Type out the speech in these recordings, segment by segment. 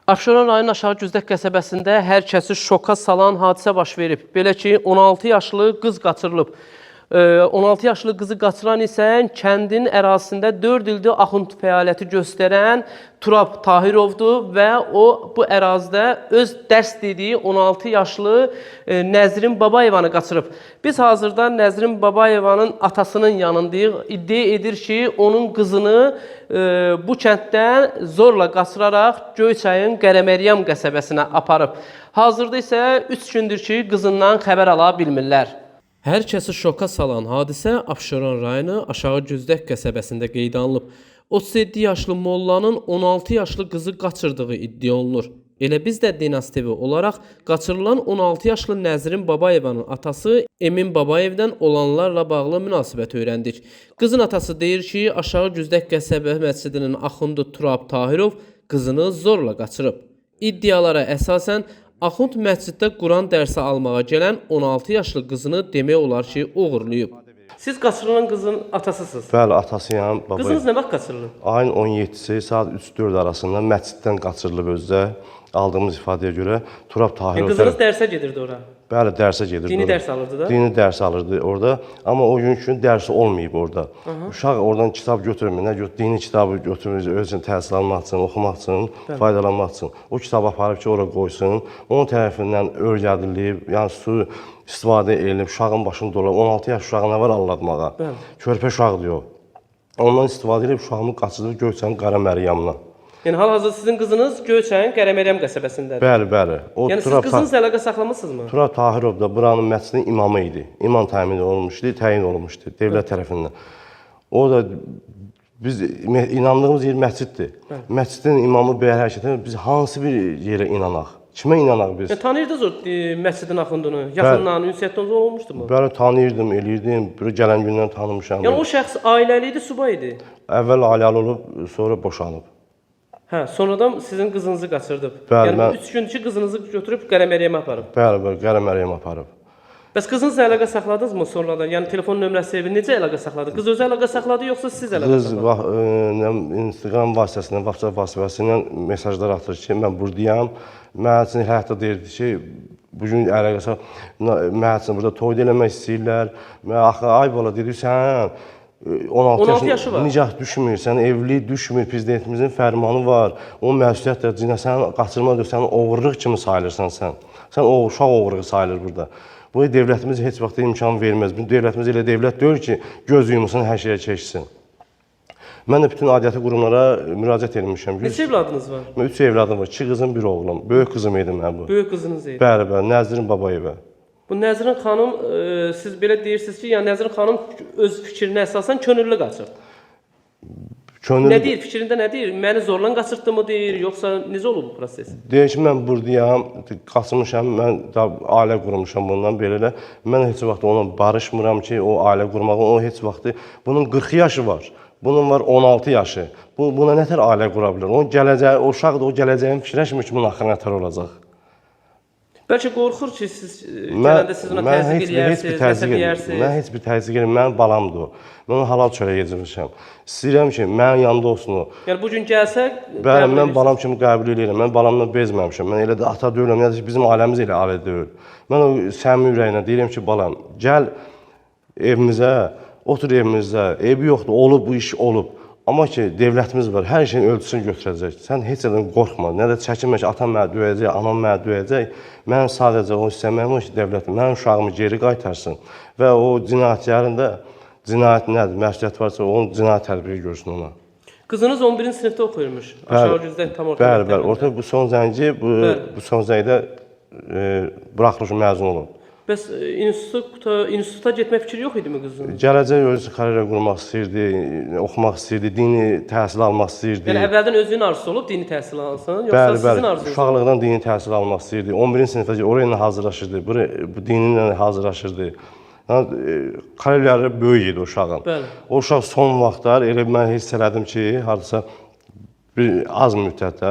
Abşeron rayonunun Aşağı Güzdək qəsəbəsində hər kəsi şoka salan hadisə baş verib. Belə ki, 16 yaşlı qız qaçırılıb. 16 yaşlı qızı qaçıran isə kəndin ərazisində 4 ildir axund fəaliyyəti göstərən Turab Tahirovdur və o bu ərazidə öz dərs dediyi 16 yaşlı Nəzrin Babayevanı qaçırıb. Biz hazırda Nəzrin Babayevanın atasının yanındayıq. İddia edir ki, onun qızını bu kənddən zorla qaçıraraq Göyçayın Qərəməryam qəsəbəsinə aparıb. Hazırda isə 3 gündür ki, qızından xəbər ala bilmirlər. Hər kəsi şoka salan hadisə Abşeron rayonu Aşağı Güzdək qəsəbəsində qeydə alınıb. 37 yaşlı mollanın 16 yaşlı qızı qaçırdığı iddia olunur. Elə biz də Dinas TV olaraq qaçırılan 16 yaşlı Nəzrin Babayevanın atası Emin Babayevdən olanlarla bağlı münasibət öyrəndik. Qızın atası deyir ki, Aşağı Güzdək qəsəbə məscidinin axundu Turab Tahirov qızını zorla qaçırıb. İddialara əsasən Axund məsciddə Quran dərsi almağa gələn 16 yaşlı qızını demək olar ki, uğurlayıb. Siz qaçırılan qızın atasısınız. Bəli, atasıyam. Qızınız nə vaxt qaçırılıb? Ayın 17-si saat 3-4 arasında məsciddən qaçırılıb özdə. Aldığımız ifadəyə görə Turab Tahirov. Qızınız dərsə gedirdi ora? Bəli, dərsə gedirdi. Dini dərs alırdı da? Dini dərs alırdı orada. Amma o gün üçün dərsi olmayıb orada. Uşaq oradan kitab götürmür. Nə götürür? Dini kitabı götürmür, öz üçün təhsil almaq üçün, oxumaq üçün, faydalanmaq üçün. O kitabı aparıb ki, ora qoysun. Onun tərəfindən öyrədilib, yəni su istifadə edilib, uşağın başını dolar. 16 yaş uşağı nə var allatmağa? Körpə uşaqdır o. Ondan istifadə edib uşağımı qaçırıb Göyçayın Qərəməryamına. Yəni hal-hazırda sizin qızınız Göyçayın Qərəməryam qəsəbəsindədir. Bəli, bəli. Yəni siz qızınızla əlaqə saxlamısınızmı? Turab Tahirov da buranın məscidin imamı idi. İmam təmin olunmuşdu, təyin olunmuşdu dövlət tərəfindən. O da biz inandığımız yer məsciddir. Məscidin imamı belə hərəkət edir. Biz hansı bir yerə inanaq? Kimə inanaq biz? Tanıyırdınız o məscidin axundunu? Yaxından, ünsiyyətdən olmuşdumu? Bəli, tanıyırdım, eləyirdim. Bir gələn gündən tanımışam. Yəni o şəxs ailəli idi, subay idi? Əvvəl ailəli olub, sonra boşanıb. Hə, sonradan sizin qızınızı qaçırdıb. Bəli, yəni 3 gün ki, qızınızı götürüb Qərəməryamə aparıb. Bəli, bəli, Qərəməryamə aparıb. Bəs qızınızla əlaqə saxladınızmı sonradan? Yəni telefon nömrəsi, necə əlaqə saxladı? Qız özü əlaqə saxladı, yoxsa siz əlaqə saxladınız? Qız Instagram vasitəsilə, WhatsApp vasitəsilə mesajlar atır ki, mən buradayam. Mən üçün həyatda deyirdi ki, bugün əlaqə saxladı. Mən üçün burada toy eləmək istəyirlər. Mən axı ay bala dedi, sən 16 yaşı var. Nicah düşmür, sən evli düşmür, prezidentimizin fərmanı var. Onun məsuliyyətdir, cinə sən qaçırma deyir, sən oğurluq kimi sayılırsan sən. Sən uşaq oğurluğu sayılır burada. Bu dövlətimiz heç vaxt imkan verməz. Dövlətimiz elə dövlət deyil ki, göz yumulsun, hər şeyə keçsin. Mən də bütün aidiyyəti qurumlara müraciət etmişəm. Neçə evladınız var? 3 evladım var, 2 qızım, 1 oğlum. Böyük qızım idi mən bu. Böyük qızınız idi? Bəli, bəli, Nəzrin Babayeva. Bu Nəzrin xanım, siz belə deyirsiniz ki, yəni Nəzrin xanım öz fikrinə əsasən könüllü qaçır. Nə deyir, fikrində nə deyir? Məni zorla qaçırtdı mı deyir, yoxsa necə olub bu proses? Deyir ki, mən buradayam, qaçmışam, mən ailə qurmuşam bundan belə. Mən heç vaxt ona barışmıram ki, o ailə qurmağı, o heç vaxtı. Bunun 40 yaşı var, bunun var 16 yaşı. Buna nətər ailə qura bilər? O gələcəyi, o uşaqdır, o gələcəyin fikirləşmir ki, bunun axırı nətər olacaq. Bəlkə qorxur ki, siz gələndə siz ona təzyiq eləyərsiniz, nəsə deyərsiniz. Mən heç bir təzyiq eləyəm, mənim balamdır o. Mən onu halal çörək yedirmişəm. İstəyirəm ki, mənim yanımda olsun o. Yəni bugün gəlsə, bəli, mən balam kimi qəbul edirəm. Mən balamdan bezməmişəm. Mən elə də ata deyiləm, ya da bizim ailəmiz elə ailə deyil. Mən o səmimi ürəyinə deyirəm ki, balam, gəl evimizə, otur evimizdə. Evi yoxdur, olub bu iş olub. Amma ki, devlətimiz var, hər şeyin ölçüsünü götürəcək. Sən heç nədən qorxma, nə də çəkinmə ki, atam mənə döyəcək, anam mənə döyəcək. Mən sadəcə o istəməyəm ki, devlətim mənim uşağımı geri qaytarsın və o cinayətkarın da cinayət nədir, məsuliyyət varsa, onun cinayət tədbiri görsün ona. Qızınız 11-ci sinifdə oxuyurmuş, Aşağı Güzdək tam orta məktəbində. Bəli, orta bu son zəngi, bu son zəngdə buraxılış məzun olub. Bəs instituta getmək fikri yox idi mi qızın? Gələcək özü karyera qurmaq istəyirdi, oxumaq istəyirdi, dini təhsil almaq istəyirdi. Yəni əvvəldən özünün arzusu olub dini təhsil alsın, yoxsa sizin arzunuz? Bəli, uşaqlıqdan dini təhsil almaq istəyirdi. 11-ci sinifdə orayla hazırlaşırdı, bu dininlə hazırlaşırdı. Karyerləri böyük idi uşağın. O uşaq son vaxtlar elə mən hiss elədim ki, hardasa bir az müddətdə.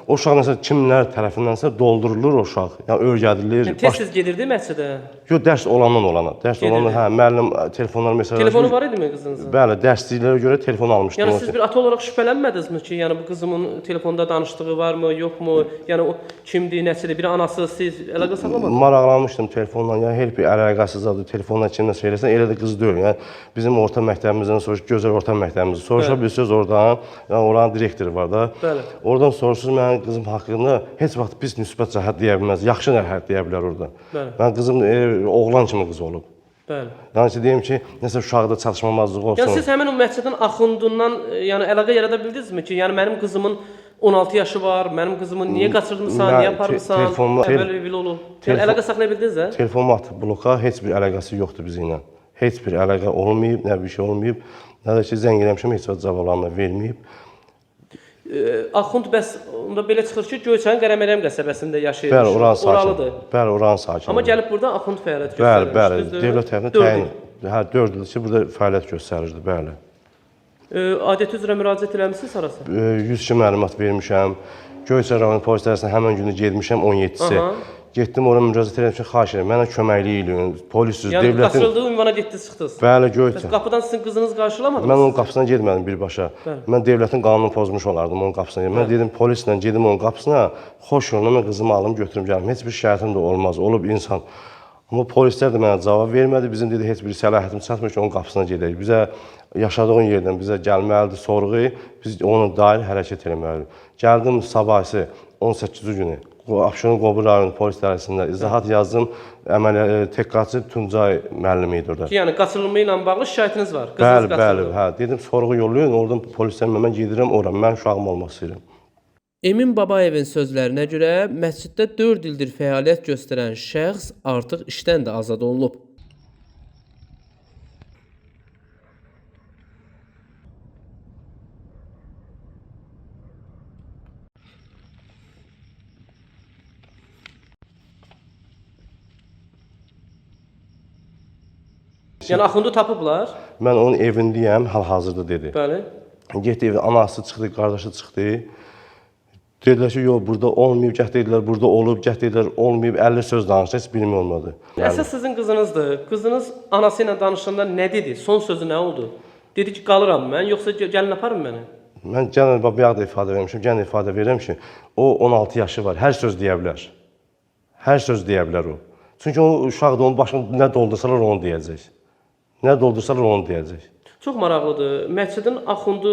O uşaq məsələn kimlər tərəfindənsə doldurulur o uşaq. Yəni öyrədilir. Yəni tez-tez gedirdi məscidə? Yox, dərs olandan olana. Dərs olandan hə, müəllim telefonlar məsələn. Telefonu var idimi qızınızın? Bəli, dərsliklərə görə telefon almışdım. Yəni siz bir ata olaraq şübhələnmədinizmi ki, yəni bu qızımın telefonda danışdığı varmı, yoxmu? Yəni o kimdir, nəçidir? Bir anası siz əlaqə saxlamadınız? Maraqlanmışdım telefonla. Yəni heç bir əlaqəsiz adı telefonla kimlə söyləsən, elə də qız deyil. Yəni bizim orta məktəbimizdən soruş, gözəl orta məktəbimiz. Soruşa bilsəz oradan, yəni oranın direktoru var da. Bəli. Oradan soruşsunuz mənim qızım haqqında heç vaxt pis müsbət cəhət deyə bilməz. Yaxşı cəhət deyə bilər orada. Bəli. Mən qızım oğlan kimi qız olub. Bəli. Yəni ki, deyim ki, nəsə uşaqda çatışmamazlıq olsun. Yəni siz həmin o məscidin axundundan yəni əlaqə yarada bildinizmi ki, yəni mənim qızımın 16 yaşı var, mənim qızımı niyə qaçırmısan, niyə aparmısan? Əvvəl olub. Yəni əlaqə saxlaya bildiniz də? Telefonumu atıb bloka, heç bir əlaqəsi yoxdur bizimlə. Heç bir əlaqə olmayıb, nə bir şey olmayıb. Nə də ki, zəng eləmişəm, heç vaxt cavablarını verməyib. Axund bəs onda belə çıxır ki, Göyçayın Qəramərəm qəsəbəsində yaşayır. Bəli, oranın sakini. Oralıdır. Bəli, oranın sakini. Amma gəlib burada Axund fəaliyyət göstərir. Bəli, dövlət tərəfindən təyin. Hə, 4 ildir ki, burada fəaliyyət göstərirdi, bəli. Adəti üzrə müraciət eləmisiniz harasa? 102 məlumat vermişəm. Göyçay rayon polis idarəsinə həmin günü getmişəm 17-si. Getdim oraya müraciət etdim ki, xahiş edirəm, mənə köməklik eləyin. Polisiz, yəni, devlətin... Yəni qaçırıldığı ünvana getdiniz, çıxdınız. Bəli, Göyçay. Qapıdan sizin qızınız qarşılamadınız? Mən onun qapısına getmədim birbaşa. Mən devlətin qanununu pozmuş olardım onun qapısına. Mən dedim, polislə gedim onun qapısına, xoş yoluna mən qızımı alım, götürüm gəlim. Heç bir şikayətim də olmaz, olub insan. Amma polislər də mənə cavab vermədi. Bizim dedi, heç bir səlahiyyətimiz çatmır ki, onun qapısına gedək. Bizə yaşadığın yerdən bizə gəlməlidir sorğu, biz ona dair hərəkət etməliyik. Gəldim sabahısı 18-ci günü. Abşeron Qobur rayonu polis idarəsində izahat yazdım. Təhqiqatçı Tuncay müəllimi idi orada. Yəni qaçırılma ilə bağlı şikayətiniz var. Bəli, hə. Dedim sorğu yollayın, oradan polislərlə mən gedirəm ora. Mən uşağım olmaq istəyirəm. Emin Babayevin sözlərinə görə məsciddə 4 ildir fəaliyyət göstərən şəxs artıq işdən də azad olunub. Yəni Axundu tapıblar? Mən onun evindəyəm, hal-hazırda dedi. Bəli. Getdi evdə, anası çıxdı, qardaşı çıxdı. Dedilər ki, yox, burada olmayıb, gəh dedilər, burada olub, gəh dedilər, olmayıb, 50 söz danışdı, heç bilmə olmadı. Əsas sizin qızınızdır. Qızınız anası ilə danışanda nə dedi? Son sözü nə oldu? Dedi ki, qalıram mən, yoxsa gəlin aparın məni? Mən gəlin, bayaq da ifadə vermişim, gəlin ifadə verirəm ki, o 16 yaşı var, hər söz deyə bilər. Hər söz deyə bilər o. Çünki o uşaqdır, onun başını nə doldursalar onu deyəcək. Nə doldursalar onu deyəcək. Çox maraqlıdır. Məscidin Axundu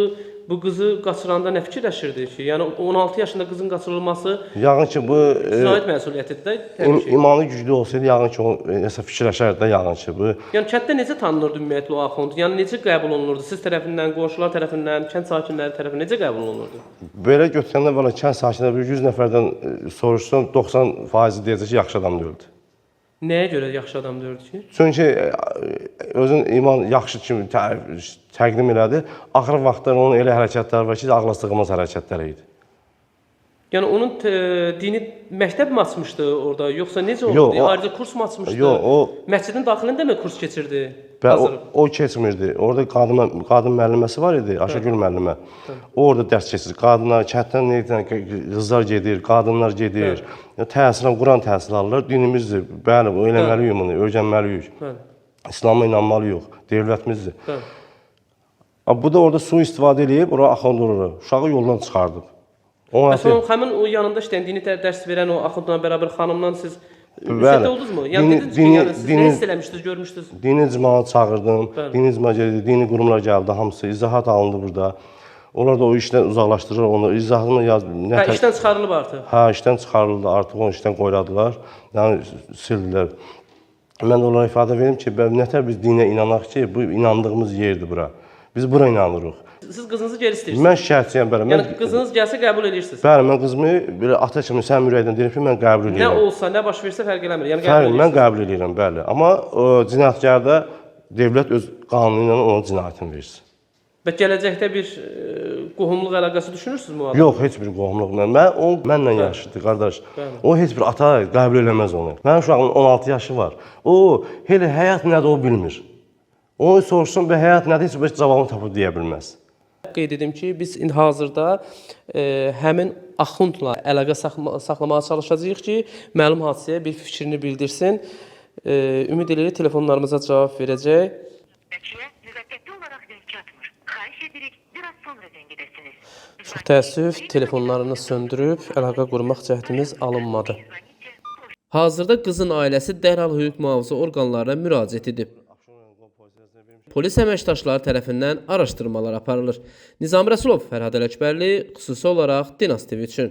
bu qızı qaçıranda nə fikirləşirdi ki? Yəni 16 yaşında qızın qaçırılması yəqin ki, bu cinayət məsuliyyətidir də təbii ki. İmanı güclü olsaydı, yəqin ki, o nəsə fikirləşərdi də yəqin ki, bu. Yəni kənddə necə tanınırdı ümumiyyətlə o Axund? Yəni necə qəbul olunurdu? Siz tərəfindən, qonşular tərəfindən, kənd sakinləri tərəfindən necə qəbul olunurdu? Belə götürəndə valla kənd sakinləri 100 nəfərdən soruşsam 90% deyəcək ki, yaxşı adam deyildi. Nəyə görə yaxşı adam deyirdi ki? Çünki özün iman yaxşı kimi təqdim elədi. Axır vaxtlar onun elə hərəkətləri var ki, ağla sığmaz hərəkətlər idi. Yəni onun dini məktəb mi açmışdı orada, yoxsa necə oldu? Ayrıca kurs mu açmışdı? Yox, o məscidin daxilində mi kurs keçirdi? O keçmirdi. Orada qadın müəlliməsi var idi, Ayşəgül müəllimə. O orada dərs keçirir. Qadınlar kənddən nə qızlar gedir, qadınlar gedir. Təhsil, Quran təhsili alırlar. Dinimizdir. Bəli, o eləməliyik bunu, öyrənməliyik. İslam'a inanmalıyıq. Devlətimizdir. Bu da orada su istifadə edib, ora axındırır. Uşağı yoldan çıxardıb. Məsələn, həmin o yanında işləyən, dini dərs verən o Axundla bərabər xanımdan siz müsədə oldunuzmu? Yəni dediniz ki, yəni siz nə hiss eləmişdiniz, görmüşdünüz? Dini cəmaat çağırdım, dini cəmaat gəldi, dini qurumlar gəldi, hamısı izahat alındı burada. Onlar da o işdən uzaqlaşdırır onu, izahatını yazdı. Hə, işdən çıxarılıb artıq? Hə, işdən çıxarıldı, artıq onu işdən qoyladılar, yəni sildilər. Mən də onlara ifadə verim ki, nətər biz dinə inanaq ki, bu inandığımız yerdir bura. Biz bura inanırıq. Siz qızınızı geri istəyirsiniz? Mən şikayətçiyəm, bəli. Yəni qızınız gəlsə qəbul edirsiniz? Bəli, mən qızımı belə ata kimi sənin ürəkdən deyirəm ki, mən qəbul edirəm. Nə olsa, nə baş versə fərq eləmir. Yəni qəbul edirsiniz? Mən qəbul edirəm, bəli. Amma cinayətkarda dövlət öz qanunu ilə onun cinayətini versin. Və gələcəkdə bir qohumluq əlaqəsi düşünürsünüzmü o adamla? Yox, heç bir qohumluq. O mənlə yaşıddır, qardaş. O heç bir ata qəbul eləməz onu. Mənim uşağımın 16 yaşı var. O, elə həyat nədir o bilmir. Onu soruşsun və həyat nədir, heç bir cavabını tapıb deyə bilməz. Qeyd edim ki, biz indi hazırda həmin axundla əlaqə saxlamağa çalışacağıq ki, məlum hadisəyə bir fikrini bildirsin. Ümid edirik telefonlarımıza cavab verəcək. Müvəqqəti olaraq zəng çatmır. Xahiş edirik, biraz sonra zəng edəsiniz. Çox təəssüf, telefonlarını söndürüb əlaqə qurmaq cəhdimiz alınmadı. Hazırda qızın ailəsi dərhal hüquq mühafizə orqanlarına müraciət edib. Polis əməkdaşları tərəfindən araşdırmalar aparılır. Nizami Rəsulov, Fərhad Ələkbərli, xüsusi olaraq Dinas TV üçün.